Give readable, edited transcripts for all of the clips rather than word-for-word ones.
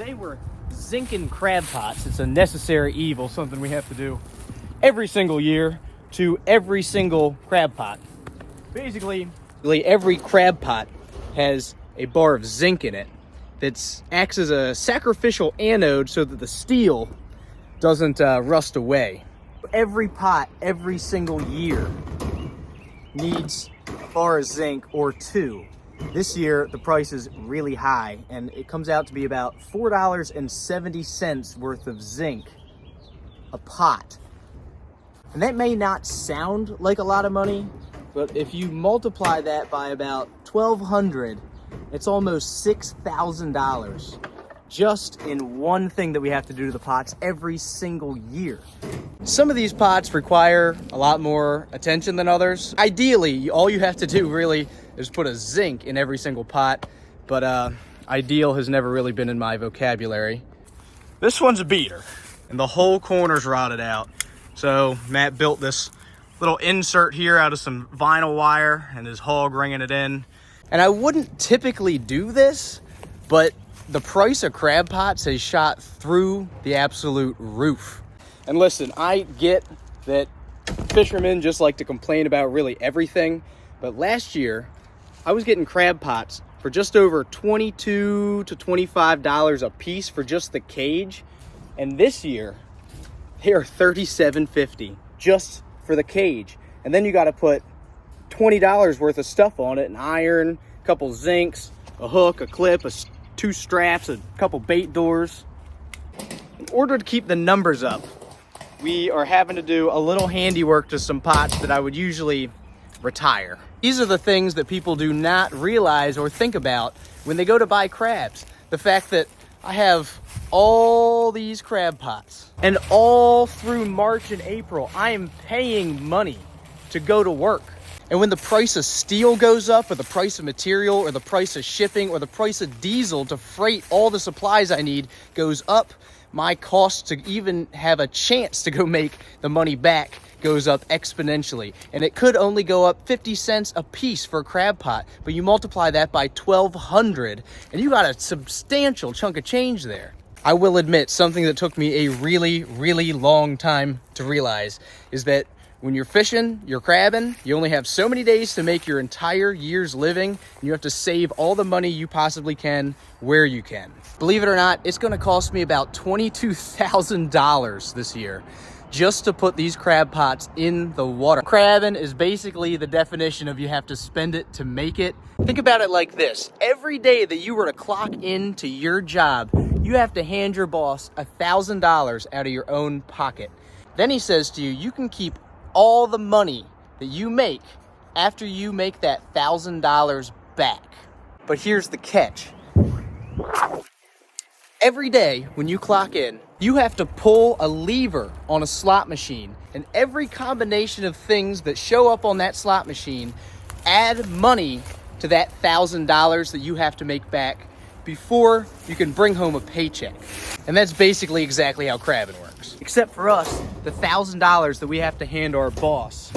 Today we're zinking crab pots. It's a necessary evil, something we have to do every single year to every single crab pot. Basically, every crab pot has a bar of zinc in it that acts as a sacrificial anode so that the steel doesn't rust away. Every pot, every single year, needs a bar of zinc or two. This year, the price is really high, and it comes out to be about $4.70 worth of zinc a pot. And that may not sound like a lot of money, but if you multiply that by about 1,200, it's almost $6,000 just in one thing that we have to do to the pots every single year. Some of these pots require a lot more attention than others. Ideally, all you have to do really is put a zinc in every single pot, but ideal has never really been in my vocabulary. This one's a beater, and the whole corner's rotted out. So Matt built this little insert here out of some vinyl wire and his hog ringing it in. And I wouldn't typically do this, but the price of crab pots has shot through the absolute roof. And listen, I get that fishermen just like to complain about really everything, but last year I was getting crab pots for just over $22 to $25 a piece for just the cage. And this year, they are $37.50 just for the cage. And then you got to put $20 worth of stuff on it, an iron, a couple zinks, a hook, a clip, two straps, a couple bait doors. In order to keep the numbers up, we are having to do a little handiwork to some pots that I would usually retire. These are the things that people do not realize or think about when they go to buy crabs. The fact that I have all these crab pots, and all through March and April, I am paying money to go to work. And when the price of steel goes up, or the price of material, or the price of shipping, or the price of diesel to freight all the supplies I need goes up, my cost to even have a chance to go make the money back goes up exponentially. And it could only go up 50 cents a piece for a crab pot, but you multiply that by 1,200, and you got a substantial chunk of change there. I will admit, something that took me a really, really long time to realize is that when you're fishing, you're crabbing, you only have so many days to make your entire year's living, and you have to save all the money you possibly can where you can. Believe it or not, it's gonna cost me about $22,000 this year just to put these crab pots in the water. Crabbing is basically the definition of you have to spend it to make it. Think about it like this. Every day that you were to clock into your job, you have to hand your boss $1,000 out of your own pocket. Then he says to you, you can keep all the money that you make after you make that $1,000 back. But here's the catch. Every day when you clock in, you have to pull a lever on a slot machine, and every combination of things that show up on that slot machine add money to that $1,000 that you have to make back before you can bring home a paycheck. And that's basically exactly how crabbing works. Except for us, the $1,000 that we have to hand our boss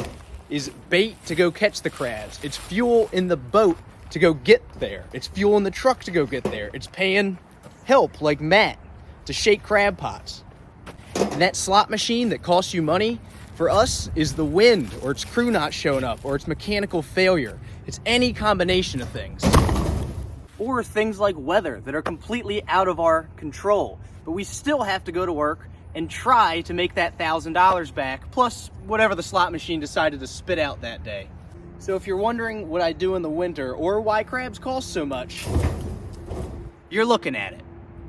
is bait to go catch the crabs. It's fuel in the boat to go get there. It's fuel in the truck to go get there. It's paying help like Matt to shake crab pots. And that slot machine that costs you money, for us, is the wind, or it's crew not showing up, or it's mechanical failure. It's any combination of things. Or things like weather that are completely out of our control. But we still have to go to work and try to make that $1,000 back, plus whatever the slot machine decided to spit out that day. So if you're wondering what I do in the winter, or why crabs cost so much, you're looking at it.